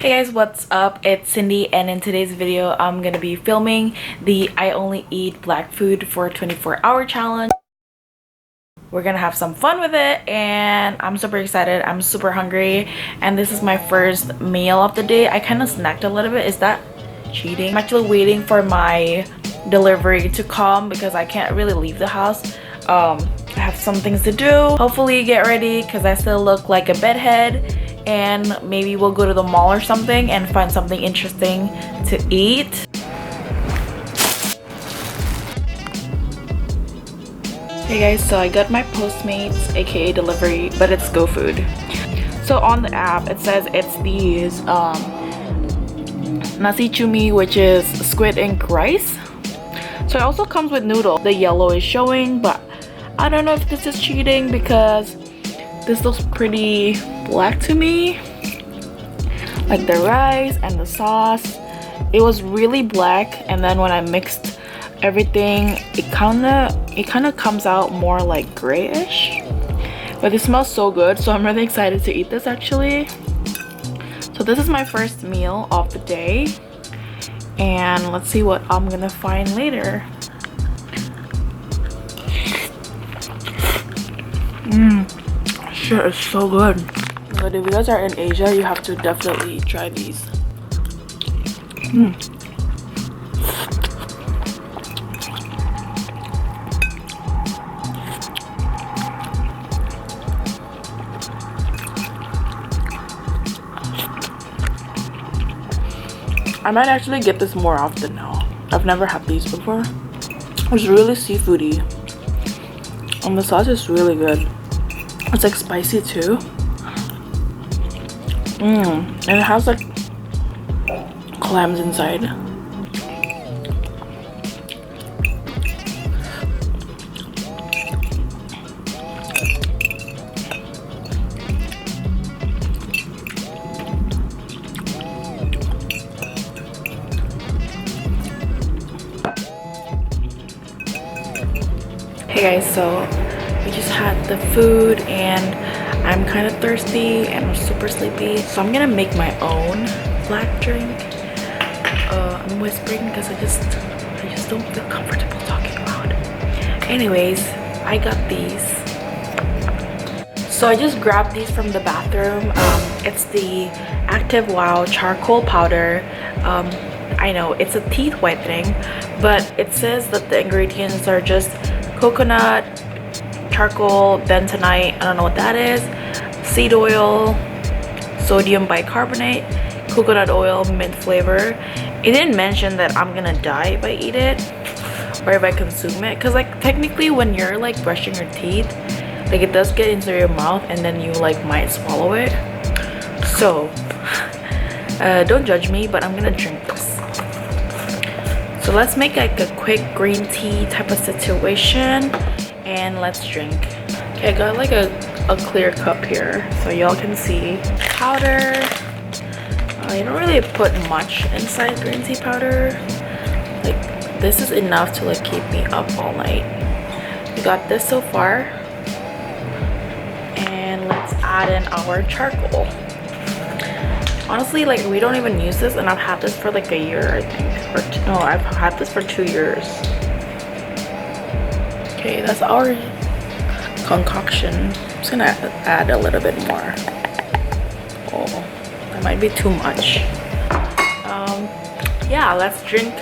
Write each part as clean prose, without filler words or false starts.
Hey guys, what's up? It's Cindy, and in today's video I'm gonna be filming the I only eat black food for 24-hour challenge. We're gonna have some fun with it and I'm super excited. I'm super hungry and this is my first meal of the day. I kind of snacked a little bit. Is that cheating? I'm actually waiting for my delivery to come because I can't really leave the house. I have some things to do. Hopefully get ready because I still look like a bedhead, and maybe we'll go to the mall or something and find something interesting to eat. Hey guys, so I got my Postmates aka delivery, but it's GoFood. So on the app it says it's these nasi chumi, which is squid ink rice. So it also comes with noodle. The yellow is showing, but I don't know if this is cheating because this looks pretty black to me. Like the rice and the sauce, it was really black, and then when I mixed everything, it kind of comes out more like grayish. But it smells so good, so I'm really excited to eat this actually. So this is my first meal of the day, and let's see what I'm gonna find later. Shit is so good. But if you guys are in Asia, you have to definitely try these. I might actually get this more often now. I've never had these before. It's really seafoody, and the sauce is really good. It's like spicy too. And it has like clams inside. Hey guys, so we just had the food and I'm kind of thirsty and I'm super sleepy, so I'm gonna make my own black drink. I'm whispering because I just don't feel comfortable talking loud. Anyways, I got these. So I just grabbed these from the bathroom. It's the Active Wow charcoal powder. I know it's a teeth whitening, but it says that the ingredients are just coconut, charcoal, bentonite, I don't know what that is, seed oil, sodium bicarbonate, coconut oil, mint flavor. It didn't mention that I'm gonna die if I eat it or if I consume it, because like technically when you're like brushing your teeth, like it does get into your mouth and then you like might swallow it. So don't judge me, but I'm gonna drink this. So let's make like a quick green tea type of situation and let's drink. Okay, I got like a clear cup here so y'all can see. Powder. You don't really put much inside green tea powder. Like this is enough to like keep me up all night. We got this so far. And let's add in our charcoal. Honestly, like we don't even use this, and I've had this for like a year, I think. Or no, I've had this for 2 years. Okay, that's our concoction. I'm just gonna add a little bit more. Oh, that might be too much. Yeah, let's drink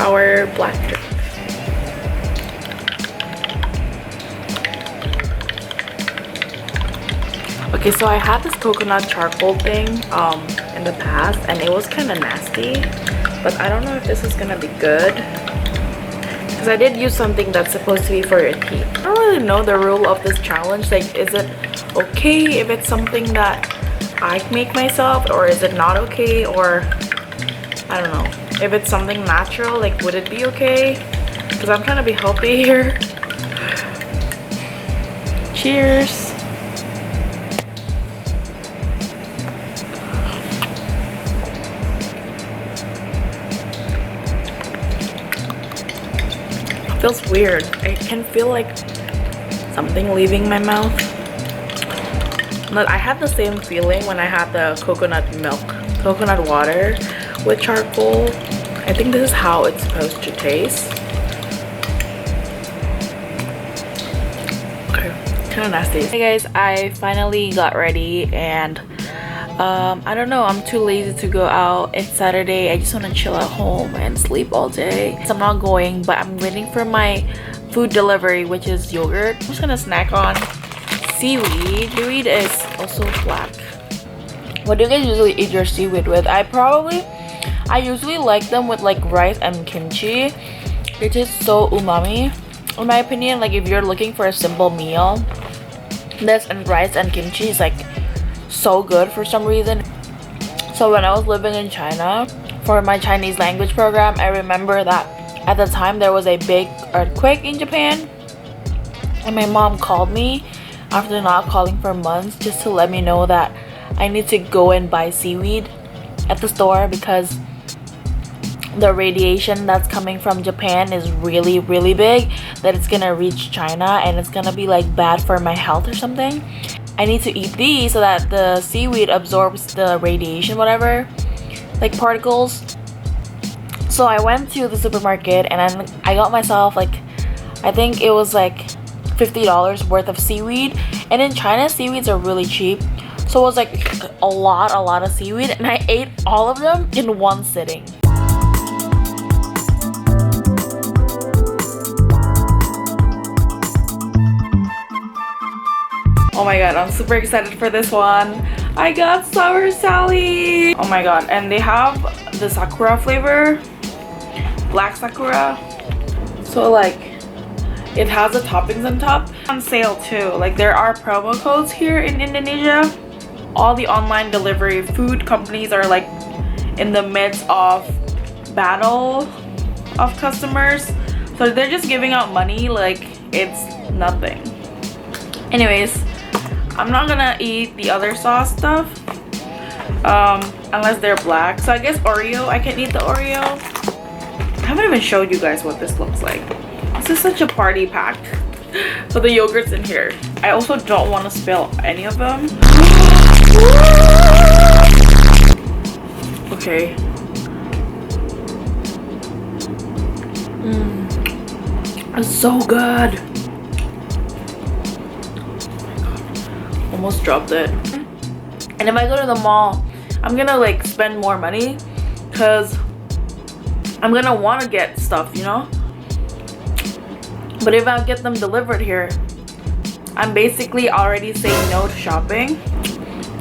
our black drink. Okay, so I had this coconut charcoal thing in the past and it was kind of nasty, but I don't know if this is gonna be good because I did use something that's supposed to be for your teeth. I don't really know the rule of this challenge. Like, is it okay if it's something that I make myself, or is it not okay? Or I don't know. If it's something natural, like would it be okay? Because I'm trying to be healthy here. Cheers. Feels weird. I can feel like something leaving my mouth. But I had the same feeling when I had the coconut water with charcoal. I think this is how it's supposed to taste. Okay, kind of nasty. Hey guys, I finally got ready and I don't know, I'm too lazy to go out. It's Saturday. I just want to chill at home and sleep all day. So I'm not going, but I'm waiting for my food delivery, which is yogurt. I'm just gonna snack on seaweed. Seaweed is also black. What do you guys usually eat your seaweed with? I usually like them with like rice and kimchi. It tastes so umami. In my opinion, like if you're looking for a simple meal, this and rice and kimchi is like so good for some reason. So when I was living in China for my Chinese language program, I remember that at the time there was a big earthquake in Japan, and my mom called me after not calling for months just to let me know that I need to go and buy seaweed at the store because the radiation that's coming from Japan is really big, that it's gonna reach China and it's gonna be like bad for my health or something. I need to eat these so that the seaweed absorbs the radiation, whatever, like particles. So I went to the supermarket and then I got myself like, I think it was like $50 worth of seaweed. And in China, seaweeds are really cheap. So it was like a lot of seaweed, and I ate all of them in one sitting. Oh my god, I'm super excited for this one. I got sour Sally. Oh my god, and they have the sakura flavor, black sakura. So like it has the toppings on top. On sale too. Like there are promo codes here in Indonesia. All the online delivery food companies are like in the midst of battle of customers. So they're just giving out money like it's nothing. Anyways, I'm not gonna eat the other sauce stuff unless they're black. So I guess Oreo, I can eat the Oreo. I haven't even showed you guys what this looks like. This is such a party pack. So the yogurt's in here. I also don't want to spill any of them. Okay. It's so good. Almost dropped it. And if I go to the mall, I'm gonna like spend more money because I'm gonna want to get stuff, you know. But if I get them delivered here, I'm basically already saying no to shopping.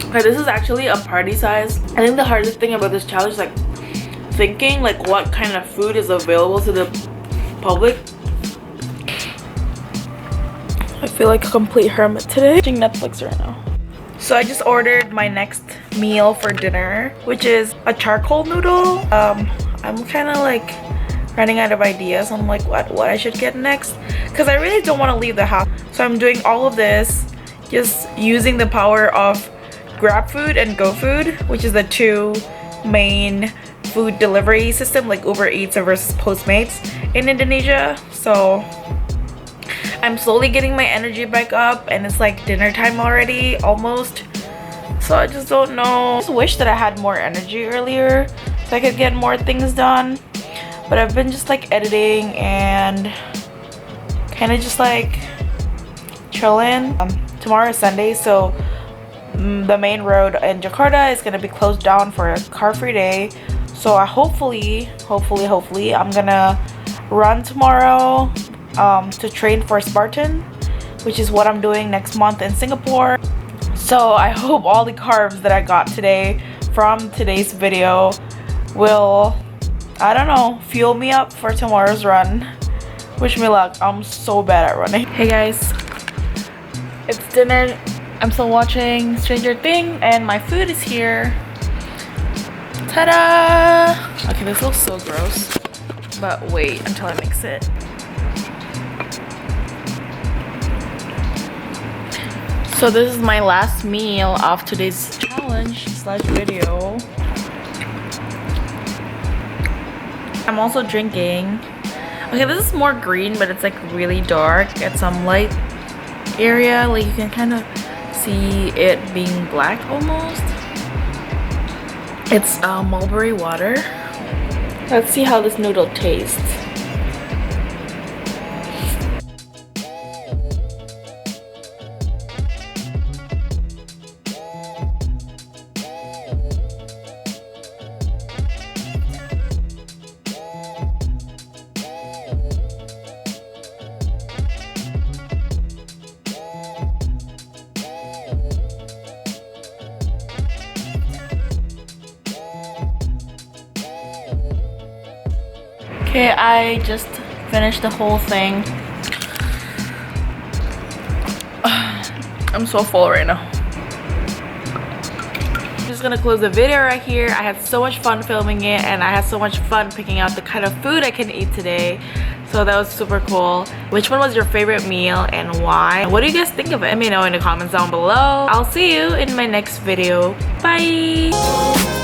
Okay, this is actually a party size. I think the hardest thing about this challenge is like thinking like what kind of food is available to the public. I feel like a complete hermit today. Watching Netflix right now. So I just ordered my next meal for dinner, which is a charcoal noodle. I'm kind of like running out of ideas on like what I should get next, because I really don't want to leave the house. So I'm doing all of this just using the power of GrabFood and GoFood, which is the two main food delivery system like Uber Eats versus Postmates in Indonesia. So I'm slowly getting my energy back up, and it's like dinner time already, almost. So I just don't know. I just wish that I had more energy earlier so I could get more things done. But I've been just like editing and kind of just like chilling. Tomorrow is Sunday, so the main road in Jakarta is gonna be closed down for a car-free day. So I hopefully I'm gonna run tomorrow to train for Spartan, which is what I'm doing next month in Singapore. So I hope all the carbs that I got today from today's video will, I don't know, fuel me up for tomorrow's run. Wish me luck. I'm so bad at running. Hey guys, it's dinner. I'm still watching Stranger Things and my food is here. Ta-da! Okay, this looks so gross, but wait until I mix it. So this is my last meal of today's challenge / video. I'm also drinking. Okay, this is more green, but it's like really dark at some light area. Like you can kind of see it being black almost. It's mulberry water. Let's see how this noodle tastes. Okay, I just finished the whole thing. I'm so full right now. I'm just gonna close the video right here. I had so much fun filming it, and I had so much fun picking out the kind of food I can eat today. So that was super cool. Which one was your favorite meal and why? What do you guys think of it? Let me know in the comments down below. I'll see you in my next video. Bye!